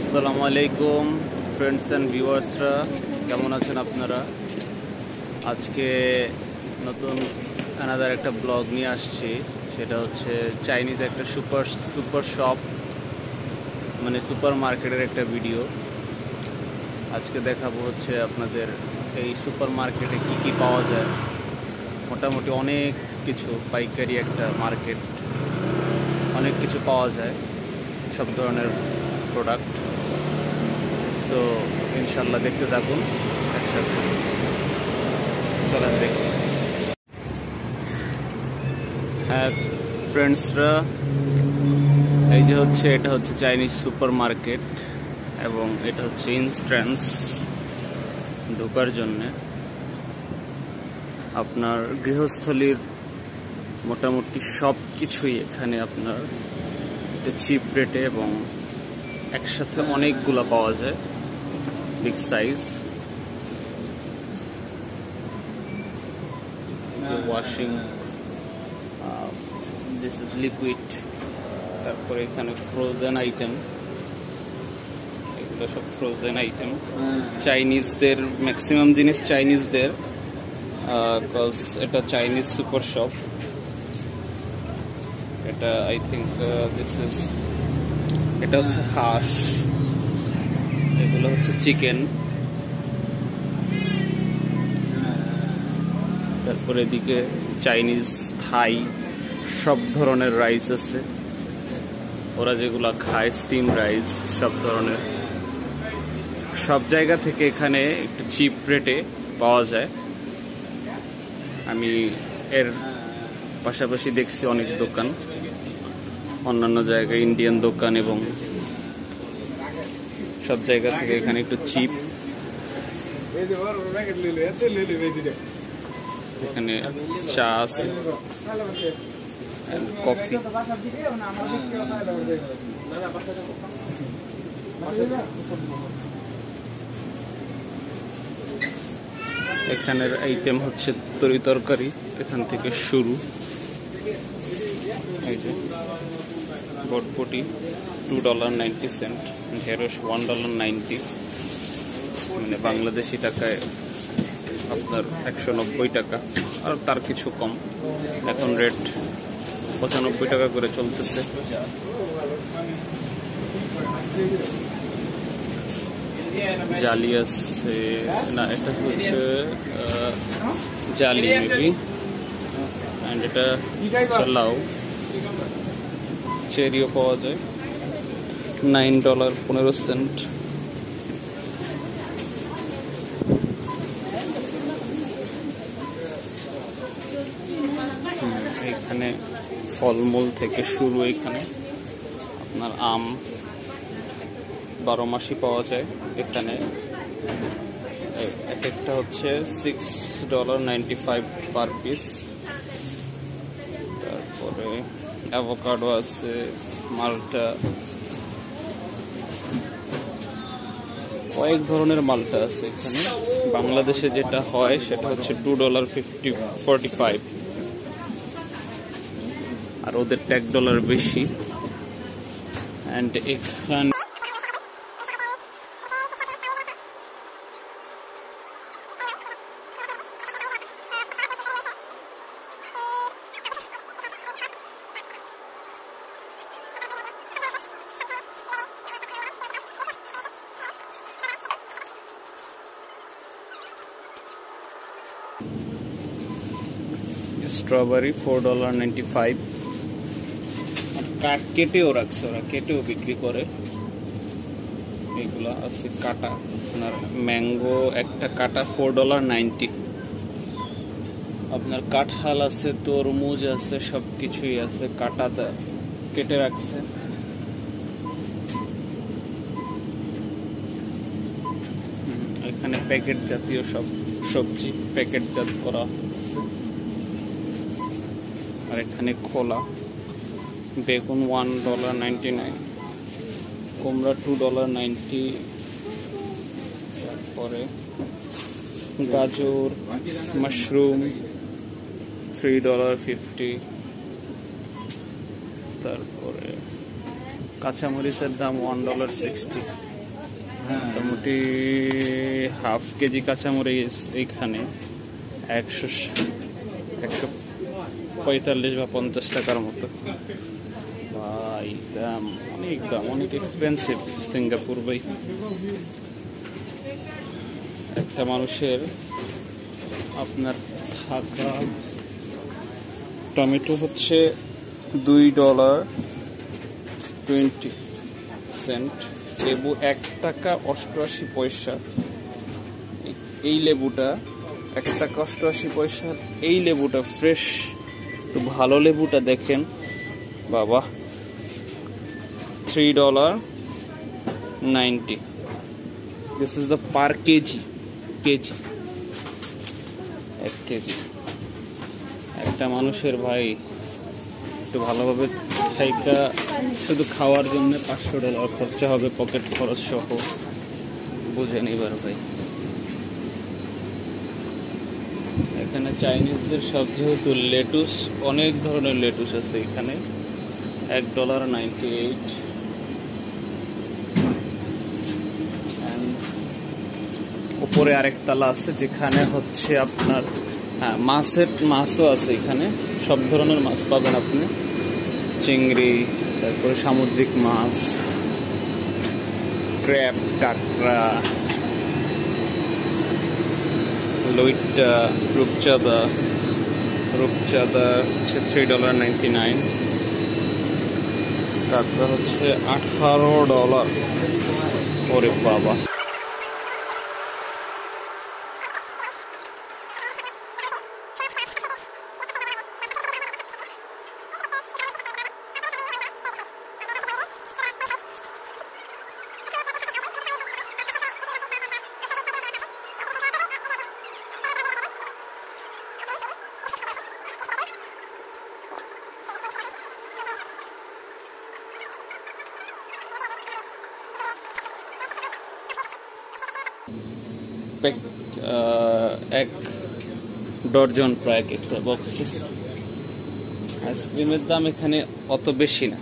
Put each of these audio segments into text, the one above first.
আসসালামু আলাইকুম friends and ভিউয়ার্সরা, কেমন আছেন আপনারা? আজকে নতুন আনাদার একটা ব্লগ নিয়ে আসছি। সেটা হচ্ছে চাইনিজ একটা সুপার শপ, মানে সুপার মার্কেটের একটা ভিডিও। আজকে দেখাবো হচ্ছে আপনাদের এই সুপার মার্কেটে কি কি পাওয়া যায়। মোটামুটি অনেক কিছু, পাইকারি একটা মার্কেট, অনেক কিছু পাওয়া যায়, সব ধরনের প্রোডাক্ট। সো ইনশাল্লাহ দেখতে থাকুন একসাথে, চলেন দেখি। হ্যাঁ ফ্রেন্ডসরা, এই যে হচ্ছে এটা হচ্ছে চাইনিজ সুপার মার্কেট, এবং এটা হচ্ছে এন্ট্রান্স ঢোকার জন্যে। আপনার গৃহস্থলীর মোটামুটি সব কিছুই এখানে আপনার চিপ রেটে এবং একসাথে অনেকগুলা পাওয়া যায়, big size. Washing, this is liquid. তারপরে এখানে ফ্রোজেন আইটেম, এগুলো সব ফ্রোজেন আইটেম। চাইনিজদের ম্যাক্সিমাম জিনিস চাইনিজদের, বিকজ এটা চাইনিজ সুপার শপ। এটা আই থিঙ্ক এটা হচ্ছে হাঁস, এগুলো হচ্ছে চিকেন। তারপরে এদিকে চাইনিজ, থাই, সব ধরনের রাইস আছে। ওরা যেগুলো খায় স্টিম রাইস, সব ধরনের, সব জায়গা থেকে এখানে একটু চিপ রেটে পাওয়া যায়। আমি এর পাশাপাশি দেখছি অনেক দোকান, অন্যান্য জায়গায় ইন্ডিয়ান দোকান, এবং সব জায়গা থেকে এখানে একটু চিপ। এখানে চা আছে, কফি। এখানের আইটেম হচ্ছে তরি তরকারি, এখান থেকে শুরু। এই যে বটবটি $2.90, ঢেঁড়স $1.90, মানে বাংলাদেশি টাকায় আপনার 190 টাকা, আর তার কিছু কম। এখন রেট 95 টাকা করে চলতেছে। জালি আছে না, এটা হচ্ছে জালি মেবি, অ্যান্ড এটা লাউ। চেরিও পাওয়া যায়, $9.15। এখানে ফলমূল থেকে শুরু। এখানে আপনার আম 12 মাসই পাওয়া যায় এখানে। এক একটা হচ্ছে $6.95 পার পিস। তারপরে অ্যাভোকাডো আছে, মালটা, কয়েক ধরনের মালটা আছে এখানে। বাংলাদেশে যেটা হয় সেটা হচ্ছে $2.45, আর ওদের $1 বেশি। অ্যান্ড এখানে স্ট্রবেরি $4.95। কাঠ কেটেও রাখছে ওরা, কেটেও বিক্রি করে। এগুলা আছে কাটা। আপনার ম্যাঙ্গো একটা কাটা $4.90। আপনার কাঁঠাল আছে, তরমুজ আছে, সব কিছুই আছে, কাটা কেটে রাখছে। এখানে প্যাকেট জাতীয় সব সবজি প্যাকেটজাত করা। আর এখানে খোলা। বেগুন $1.99, কুমড়া $2.90, তারপরে গাজর, মাশরুম $3.50, তারপরে কাঁচামরিচের দাম $1.60। মোটামুটি হাফ কেজি কাঁচামরিচ এইখানে 145 বা 50 টাকার মতো। ভাই দাম অনেক এক্সপেন্সিভ সিঙ্গাপুর ভাই। একটা মানুষের আপনার থাকা টমেটো হচ্ছে $2.20। লেবু 1 টাকা 88 পয়সা। এই লেবুটা 1 টাকা 88 পয়সা। এই লেবুটা ফ্রেশ, একটু ভালো লেবুটা দেখেন বাবা, $3.90। This is the per KG. 1 KG. একটা মানুষের ভাই একটু ভালোভাবে খাইকা শুধু খাওয়ার জন্য $500 খরচা হবে, পকেট খরচ সহ। বুঝেন এবার ভাই। এখানে চাইনিজদের সব, যেহেতু লেটুস, অনেক ধরনের লেটুস আছে এখানে। $1.98। উপরে আরেক তালা আছে যেখানে হচ্ছে আপনার মাছও আছে। এখানে সব ধরনের মাছ পাবেন আপনি, চিংড়ি, তারপরে সামুদ্রিক মাছ, ক্র্যাব, কাঁকড়া, লইট্টা, রূপচাঁদা হচ্ছে $3.99। কাঁকড়া হচ্ছে $18। ওরে বাবা। এক ডজন প্রায় একটা বক্সে। আইসক্রিমের দাম এখানে অত বেশি না,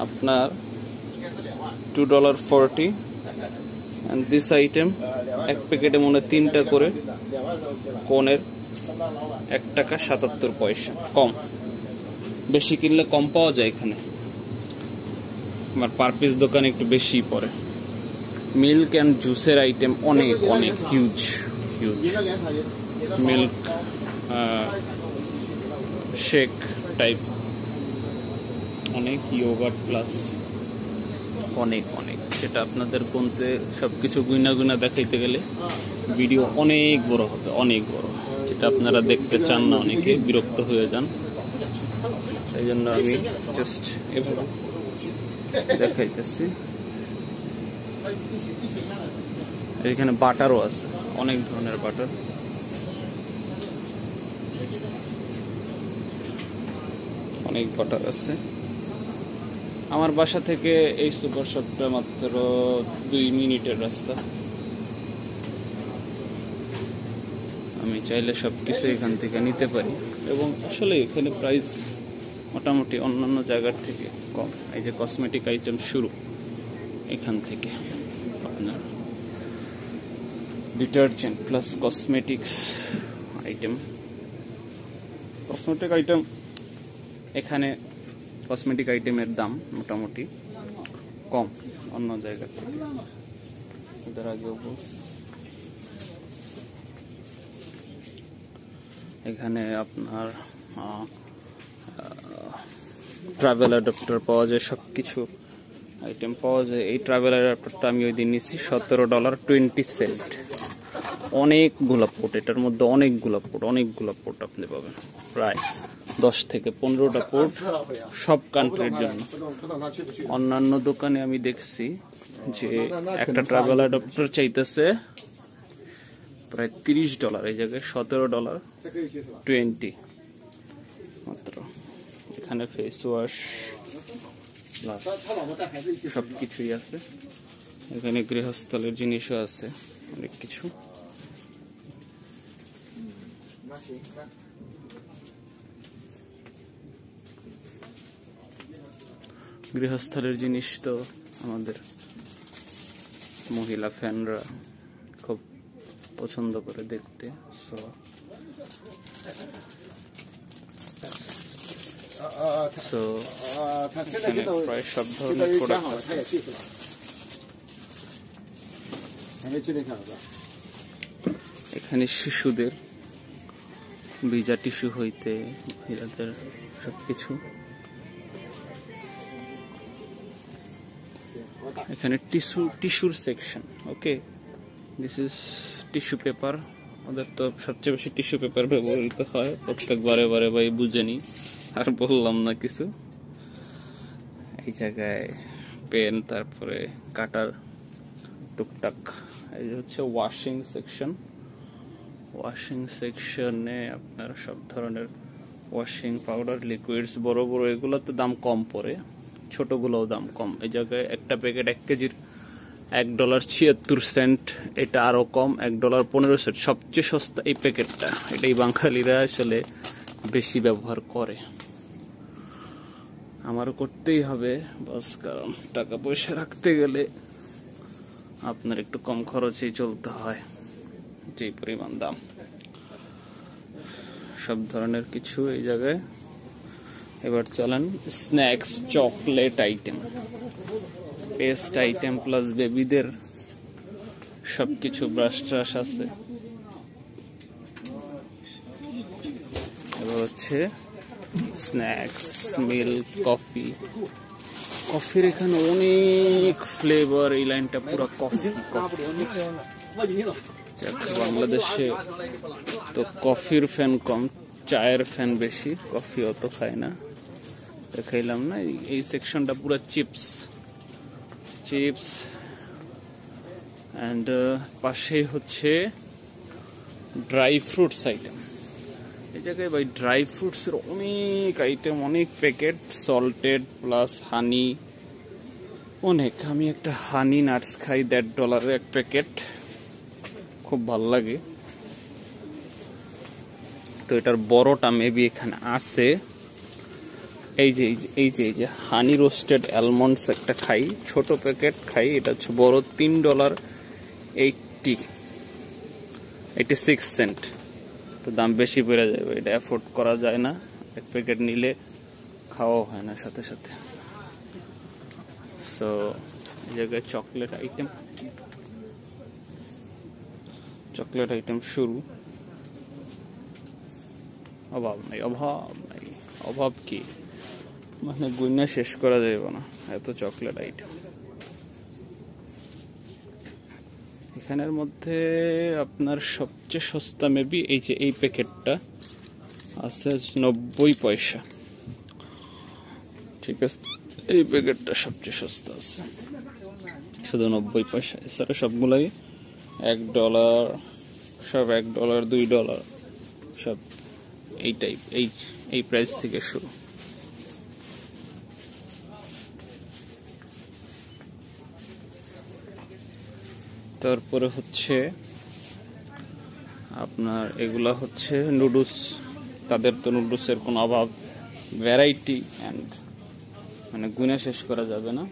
আপনার $2.40। অ্যান্ড দিস আইটেম এক প্যাকেটে মনে 3টা করে, কোনের 1 টাকা 77 পয়সা। কম, বেশি কিনলে কম পাওয়া যায় এখানে। আমার পার পিস দোকানে একটু বেশি পড়ে। মিল্ক অ্যান্ড জুসের আইটেম অনেক হিউজ। মিল্ক শেক টাইপ অনেক, ইয়োগার্ট প্লাস অনেক। সেটা আপনাদের কোনতে সবকিছু গুইনা দেখাইতে গেলে ভিডিও অনেক বড় হবে, যেটা আপনারা দেখতে চান না, অনেকে বিরক্ত হয়ে যান। সেই জন্য আমি জাস্ট এভাবে দেখাইতেছি। এখানে বাটারও আছে, অনেক ধরনের বাটার। আছে। আমার বাসা থেকে এই সুপার শপটা মাত্র 2 মিনিটের রাস্তা। আমি চাইলে সবকিছু এখান থেকে নিতে পারি, এবং আসলে এখানে প্রাইস মোটামুটি অন্যান্য জায়গার থেকে কম। এই যে কসমেটিক আইটেম শুরু এখান থেকে, আপনার ডিটারজেন্ট প্লাস কসমেটিক্স আইটেম। এখানে কসমেটিক আইটেমের দাম মোটামুটি কম অন্য জায়গা থেকে। এদের আগেও বলছি, এখানে আপনার ট্রাভেল অ্যাডাপ্টার পাওয়া যায়, সবকিছু আইটেম পাওয়া যায়। এই ট্রাভেল অ্যাডাপ্টারটা আমি ওই দিন নিয়েছি $17.20। অনেকগুলো পোর্ট, এটার মধ্যে অনেকগুলো পোর্ট আপনি পাবেন, প্রায় 10 থেকে 15টা পোর্ট, সব কান্ট্রির জন্য। অন্যান্য দোকানে আমি দেখছি যে একটা ট্রাভেল অ্যাডাপ্টার চাইতেছে প্রায় $30, এই জায়গায় $17.20 মাত্র। এখানে ফেস ওয়াশ সবকিছুই আছে। এখানে গৃহস্থলের জিনিসও আছে, অনেক কিছু। গৃহস্থলের জিনিস তো আমাদের মহিলা ফ্যানরা খুব পছন্দ করে দেখতে। সো এখানে প্রায় সব ধরনের প্রোডাক্ট আছে। এখানে শিশুদের ভিজা টিস্যু হইতে মহিলাদের সবকিছু। এখানে টিস্যুর section. Okay, this is tissue paper. ওদের তো সবচেয়ে বেশি টিস্যু পেপার ব্যবহৃত হয় প্রত্যেকবারে ভাই বুঝেনি, আর বললাম না কিছু। এই জায়গায় পেন, তারপরে কাটার টুকটাক। এই হচ্ছে ওয়াশিং সেকশন। ওয়াশিং সেকশনে আপনার সব ধরনের ওয়াশিং পাউডার, লিকুইডস, বড় বড় এগুলোতে দাম কম পড়ে, ছোটগুলোও দাম কম। এই জায়গায় একটা প্যাকেট 1 কেজির $1.76, এটা আরো কম, $1.15। সবচেয়ে সস্তা এই প্যাকেটটা, এটাই বাঙালিরা আসলে বেশি ব্যবহার করে। আমারও করতেই হবে বাস, কারণ টাকা পয়সা রাখতে গেলে আপনার একটু কম খরচেই চলতে হয়, যে পরিমাণ দাম। সব ধরনের কিছু এই জায়গায়। এবার চলেন snacks, chocolate item, paste item plus বেবিদের সবকিছু, ব্রাশ ট্রাশ আছে। এবার হচ্ছে স্ন্যাক্স, মিল্ক, কফি। কফির এখানে অনেক ফ্লেভার, এই লাইনটা পুরো কফি। বাংলাদেশে তো কফির ফ্যান কম, চায়ের ফ্যান বেশি, কফি অত খায় না, দেখাইলাম না। এই সেকশনটা পুরো চিপস অ্যান্ড পাশেই হচ্ছে ড্রাই ফ্রুটস আইটেম। এই জায়গায় ভাই ড্রাই ফ্রুটসের অনেক আইটেম, অনেক প্যাকেট, সল্টেড প্লাস হানি, অনেক। আমি একটা হানি নাটস খাই, $1.5 এক প্যাকেট, খুব ভাল লাগে। তো এটার বড়টা মেবি এখানে আছে। এই যে হানি রোস্টেড অ্যালমন্ডস একটা খাই, ছোট প্যাকেট খাই, এটা হচ্ছে বড়, $3.86। তো দাম বেশি পড়ে যাবে, এটা অ্যাফোর্ড করা যায় না, এক প্যাকেট নিলে খাওয়া হয় না সাথে সাথে। সো এই জায়গায় চকলেট আইটেম শুরু। অভাব কি, মানে গুণা শেষ করা যাবে না, এত চকলেট আইটেম। এখানের মধ্যে আপনার সবচেয়ে সস্তা মেবি এই প্যাকেটটা আছে 90 পয়সা। ঠিক আছে, এই প্যাকেটটা সবচেয়ে সস্তা আছে, শুধু 90 পয়সা। এছাড়া সবগুলাই $1, সব $1, $2, সব এই টাইপ, এই প্রাইস থেকে শুরু। তারপরে হচ্ছে আপনার এগুলা হচ্ছে নুডলস। তাদের তো নুডলসের কোনো অভাব, ভ্যারাইটি অ্যান্ড মানে গুণে শেষ করা যাবে না।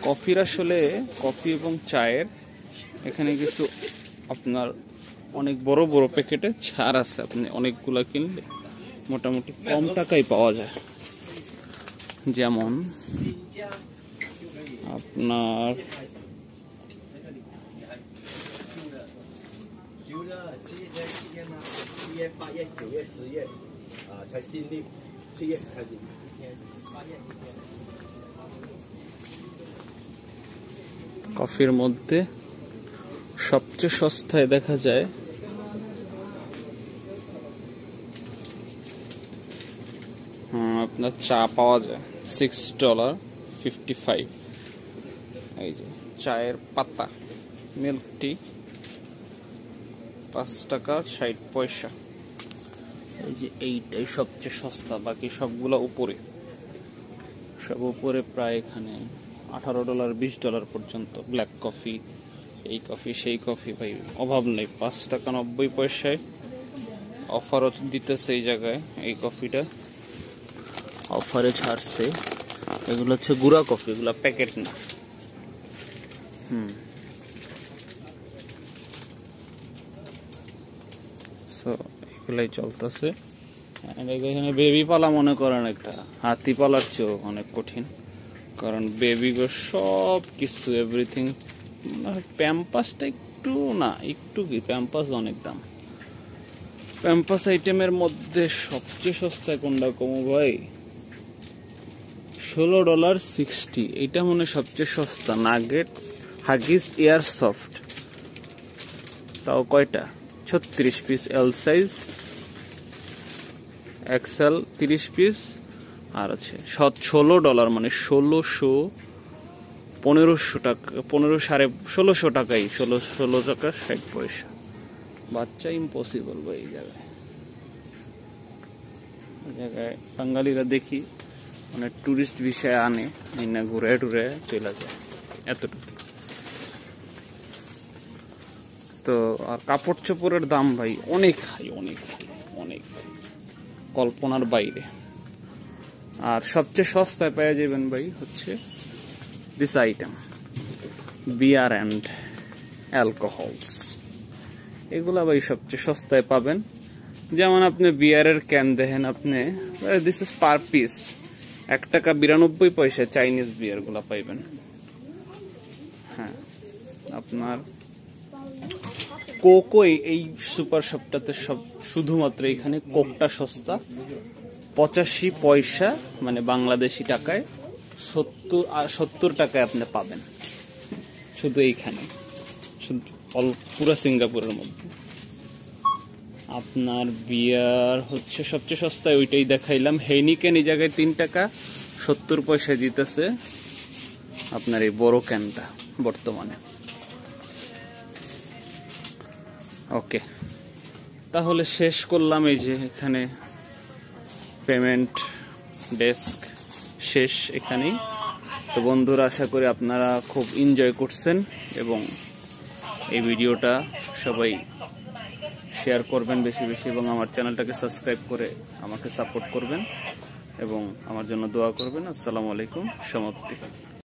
কফির আসলে কফি এবং চায়ের এখানে কিছু আপনার অনেক বড় বড় প্যাকেটে ছাড় আছে, আপনি অনেকগুলা কিনলে মোটামুটি কম টাকায় পাওয়া যায়। যেমন আপনার কফির মধ্যে সবচেয়ে সস্তায় দেখা যায় আপনার চা পাওয়া যায় $6.55। এই যে চায়ের পাতা, মিল্ক টি $5.60। এই যে এইটাই সবচেয়ে সস্তা, বাকি সবগুলো উপরে, সব উপরে প্রায় এখানে $18, $20 পর্যন্ত। ব্ল্যাক কফি, এই কফি সেই কফি, ভাই অভাব নেই। $5.90 অফারও দিতেছে এই জায়গায়। এই কফিটা অফারে ছাড়ছে। এগুলো হচ্ছে গুঁড়া কফি, এগুলো প্যাকেট না। সো এগুলাই চলতেছে। এখানে বেবি পালা মনে করেন একটা হাতি পালার চেয়েও অনেক কঠিন, কারণ বেবি গো সব কিছু এভরিথিং। প্যাম্পাসটা একটু না, একটু কি প্যাম্পাস অনেক দাম। প্যাম্পাস আইটেমের মধ্যে সবচেয়ে সস্তা কোনটা কমু ভাই? $16.60। এটা মনে সবচেয়ে সস্তা। নাগেট হাগিস এয়ার সফট, তাও কয়টা? 36 piece L size, XL 30 piece, আর আছে $16, মানে 1500 টাকা, 16.5 টাকাই, 16 টাকা 60 পয়সা। বাচ্চা ইম্পসিবল ভাই এই জায়গায় বাঙালিরা দেখি অনেক টুরিস্ট ভিসায় আনে, না ঘুরে টুরে চলে যায়, এতটুকু। তো আর কাপড় চোপড়ের দাম ভাই অনেক হাই, অনেক অনেক কল্পনার বাইরে। আর সবচেয়ে সস্তায় পেয়ে যাবেন ভাই হচ্ছে this item, beer and alcohols. এগুলা ভাই সবচেয়ে সস্তায় পাবেন। যেমন আপনি বিয়ারের ক্যান দেখেন, আপনি this is per piece $1.92 Chinese beer গুলা পাইবেন। হ্যাঁ, আপনার কোকো এই সুপার শপটাতে সব শুধুমাত্র এখানে কোকটা সস্তা, 85 পয়সা, মানে বাংলাদেশি টাকায় 70 টাকায় আপনি পাবেন শুধু এইখানে, পুরো সিঙ্গাপুরের মধ্যে। আপনার বিয়ার হচ্ছে সবচেয়ে সস্তায়, ওইটাই দেখাইলাম। হেইনিকেন এই জায়গায় $3.70 দিতেছে আপনার এই বড় ক্যানটা বর্তমানে। ওকে, তাহলে শেষ করলাম। এই যে এখানে পেমেন্ট ডেস্ক শেষ এখানেই। তো বন্ধুরা, আশা করি আপনারা খুব এনজয় করছেন এবং এই ভিডিওটা সবাই শেয়ার করবেন বেশি বেশি, এবং আমার চ্যানেলটাকে সাবস্ক্রাইব করে আমাকে সাপোর্ট করবেন এবং আমার জন্য দোয়া করবেন। আসসালামু আলাইকুম। সমাপ্তি।